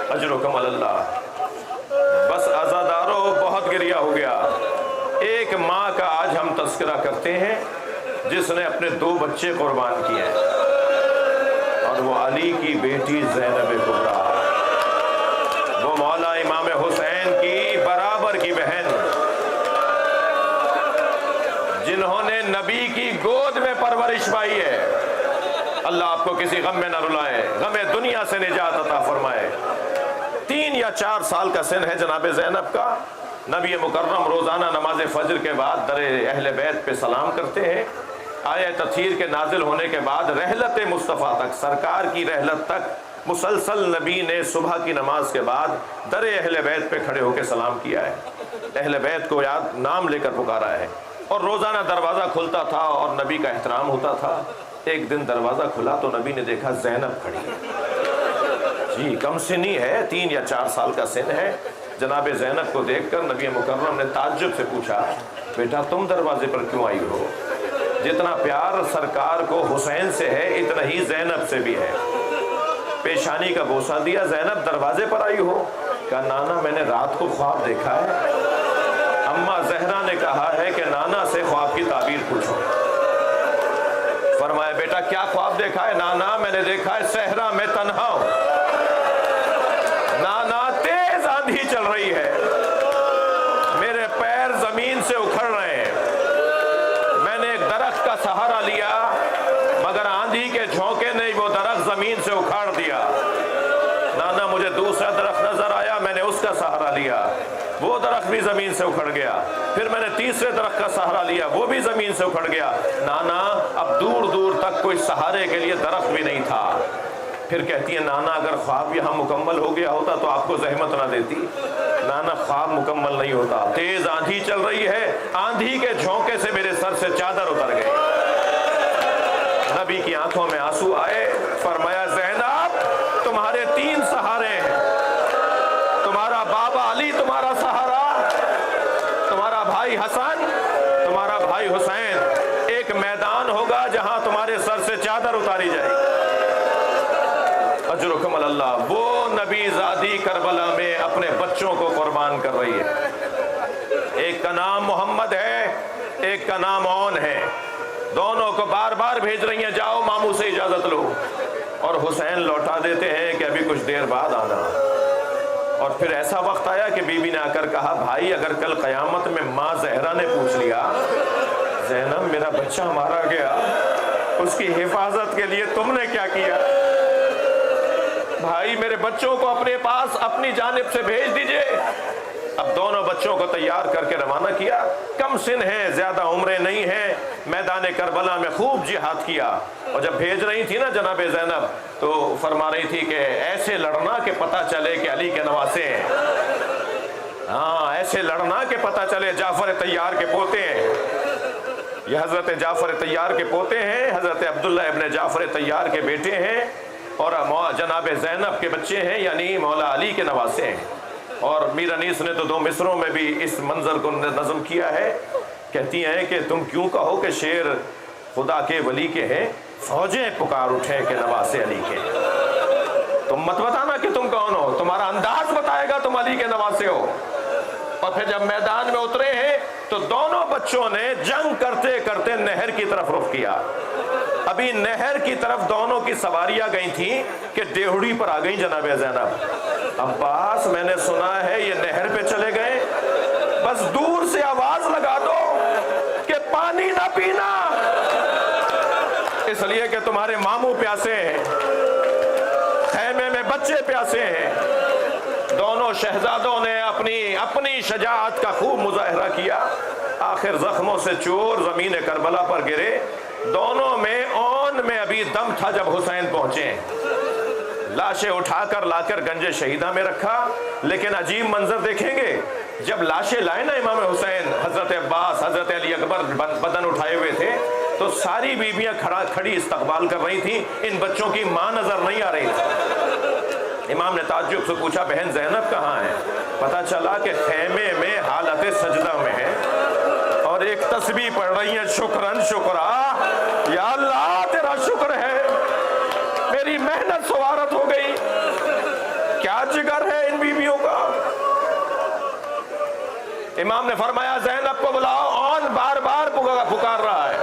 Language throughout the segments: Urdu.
اجرکم اللہ۔ بس عزادارو بہت گریہ ہو گیا۔ ایک ماں کا آج ہم تذکرہ کرتے ہیں جس نے اپنے 2 بچے قربان کیے ہیں، اور وہ علی کی بیٹی زینب کبریٰ، وہ مولا امام حسین کی برابر کی بہن، جنہوں نے نبی کی گود میں پرورش پائی ہے۔ اللہ آپ کو کسی غم میں نہ رلائے، غم دنیا سے نجات عطا فرمائے۔ 3 یا 4 سال کا سن ہے جناب زینب کا۔ نبی مکرم روزانہ نماز فجر کے بعد در اہل بیت پہ سلام کرتے ہیں۔ آیہ تطہیر کے نازل ہونے کے بعد رحلت مصطفیٰ تک، سرکار کی رحلت تک مسلسل نبی نے صبح کی نماز کے بعد در اہل بیت پہ کھڑے ہو کے سلام کیا ہے، اہل بیت کو یاد نام لے کر پکارا ہے، اور روزانہ دروازہ کھلتا تھا اور نبی کا احترام ہوتا تھا۔ ایک دن دروازہ کھلا تو نبی نے دیکھا زینب کھڑی ہے، جی کم سنی ہے، 3 یا 4 سال کا سن ہے۔ جناب زینب کو دیکھ کر نبی مکرم نے تعجب سے پوچھا، بیٹا تم دروازے پر کیوں آئی ہو؟ جتنا پیار سرکار کو حسین سے ہے اتنا ہی زینب سے بھی ہے۔ پیشانی کا بوسہ دیا، زینب دروازے پر آئی ہو؟ کہا نانا میں نے رات کو خواب دیکھا ہے۔ اماں زہرا نے کہا ہے کہ نانا سے خواب کی تعبیر پوچھو۔ فرمایا بیٹا کیا خواب دیکھا ہے؟ نانا میں نے دیکھا ہے صحرا میں تنہا ہوں، نانا تیز آندھی چل رہی ہے، میرے پیر زمین سے اکھڑ رہے ہیں، میں نے ایک درخت کا سہارا لیا مگر آندھی کے جھونکے نے وہ درخت زمین سے اکھاڑ دیا۔ نانا مجھے دوسرا درخت نظر آیا، میں نے اس کا سہارا لیا، وہ درخت بھی زمین سے اکھڑ گیا، پھر میں نے تیسرے درخت کا سہارا لیا، وہ بھی زمین سے اکھڑ گیا۔ نانا اب دور دور تک کوئی سہارے کے لیے درخت بھی نہیں تھا۔ پھر کہتی ہے نانا اگر خواب یہاں مکمل ہو گیا ہوتا تو آپ کو زحمت نہ دیتی۔ نانا خواب مکمل نہیں ہوتا، تیز آندھی چل رہی ہے، آندھی کے جھونکے سے میرے سر سے چادر اتر گئی۔ نبی کی آنکھوں میں آنسو آئے، فرمایا زینب تمہارے 3 سہارے ہیں، تمہارا بابا علی تمہارا سہارا، تمہارا بھائی حسن، تمہارا بھائی حسین۔ ایک میدان ہوگا جہاں تمہارے سر سے چادر اتاری جائے گی۔ اجرکم اللہ۔ وہ نبی زادی کربلا میں اپنے بچوں کو قربان کر رہی ہے، ایک کا نام محمد ہے، ایک کا نام اون ہے، دونوں کو بار بار بھیج رہی ہیں جاؤ ماموں سے اجازت لو، اور حسین لوٹا دیتے ہیں کہ ابھی کچھ دیر بعد آنا۔ اور پھر ایسا وقت آیا کہ بی بی نے آ کر کہا بھائی اگر کل قیامت میں ماں زہرا نے پوچھ لیا زینب میرا بچہ مارا گیا، اس کی حفاظت کے لیے تم نے کیا کیا؟ بھائی میرے بچوں کو اپنے پاس اپنی جانب سے بھیج دیجئے۔ اب دونوں بچوں کو تیار کر کے روانہ کیا، کم سن ہیں، زیادہ عمریں نہیں ہیں، میدان کربلا میں خوب جہاد کیا۔ اور جب بھیج رہی تھی نا جناب زینب تو فرما رہی تھی کہ ایسے لڑنا کہ پتہ چلے کہ علی کے نواسے ہیں، ہاں ایسے لڑنا کہ پتہ چلے جعفر طیار کے پوتے ہیں، یہ حضرت جعفر طیار کے پوتے ہیں، حضرت عبداللہ ابن جعفر طیار کے بیٹے ہیں، اور جناب زینب کے بچے ہیں، یعنی مولا علی کے نواسے ہیں۔ اور میر انیس نے تو 2 مصروں میں بھی اس منظر کو نظم کیا ہے، کہتی ہیں کہ تم کیوں کہو کہ شیر خدا کے ولی کے ہیں، فوجیں پکار اٹھیں کہ نواسے علی کے۔ تم مت بتانا کہ تم کون ہو، تمہارا انداز بتائے گا تم علی کے نواسے ہو۔ اور پھر جب میدان میں اترے ہیں تو دونوں بچوں نے جنگ کرتے کرتے نہر کی طرف رخ کیا۔ ابھی نہر کی طرف دونوں کی سواریاں گئی تھیں کہ دیہڑی پر آ گئی جناب زینب۔ عباس میں نے سنا ہے یہ نہر پہ چلے گئے، بس دور سے آواز لگا دو کہ پانی نہ پینا، اس لیے کہ تمہارے ماموں پیاسے ہیں، خیمے میں بچے پیاسے ہیں۔ دونوں شہزادوں نے اپنی شجاعت کا خوب مظاہرہ کیا، آخر زخموں سے چور زمین کربلا پر گرے۔ دونوں میں اون میں ابھی دم تھا جب حسین پہنچے، لاشیں اٹھا کر لا کر گنج شہیدہ میں رکھا۔ لیکن عجیب منظر دیکھیں گے، جب لاشیں لائے نا امام حسین، حضرت عباس حضرت علی اکبر بدن اٹھائے ہوئے تھے تو ساری بیویاں کھڑی استقبال کر رہی تھیں، ان بچوں کی ماں نظر نہیں آ رہی تھی۔ امام نے تعجب سے پوچھا بہن زینب کہاں ہے؟ پتہ چلا کہ خیمے میں حالت سجدہ میں ہے اور ایک تسبیح پڑھ رہی ہیں، شکرن شکرا، یا اللہ تیرا شکر ہے میری محنت سوارت ہو گئی۔ کیا جگر امام نے فرمایا زینب کو بلاؤ، اون بار بار پکار رہا ہے۔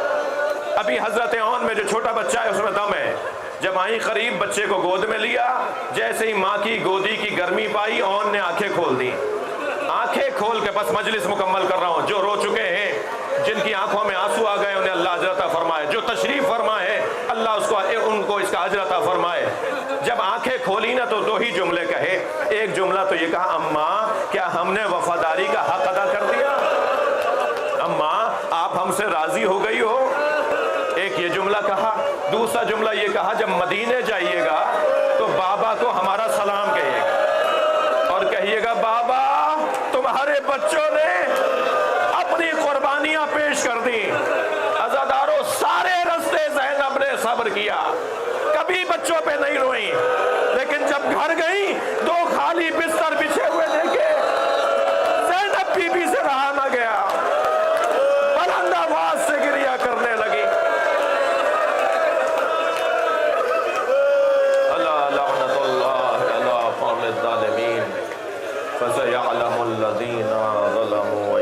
ابھی حضرت اون میں جو چھوٹا بچہ ہے اس میں دم ہے۔ جب آئی قریب، بچے کو گود میں لیا، جیسے ہی ماں کی گودی کی گرمی پائی، اون نے آنکھیں کھول دی۔ آنکھیں کھول کے، بس مجلس مکمل کر رہا ہوں، جو رو چکے ہیں، جن کی آنکھوں میں آنسو آ گئے، انہیں اللہ اجر عطا فرمائے، جو تشریف فرمائے اللہ ان کو اس کا اجر عطا فرمائے۔ جب آنکھیں کھولی نا تو دو ہی جملے کہے۔ ایک جملہ تو یہ کہا، اماں کیا ہم نے وفاداری کا حق ادا کر دیا؟ اماں آپ ہم سے راضی ہو گئی ہو؟ ایک یہ جملہ کہا۔ دوسرا جملہ یہ کہا، جب مدینے جائیے گا تو بابا کو ہمارا سلام کہیے گا اور کہیے گا بابا تمہارے بچوں نے اپنی قربانیاں پیش کر دی۔ عزاداروں، سارے رستے زینب نے صبر کیا، کبھی بچوں پہ نہیں روئی، لیکن جب گھر گئی دو خالی بستر بچھے ہوئے دیکھے، زینب بی بی سے رہا نہ گیا، بلند آواز سے گریہ کرنے لگی۔ لعنت اللہ علی قوم الظالمین فسیعلم الذین ظلموا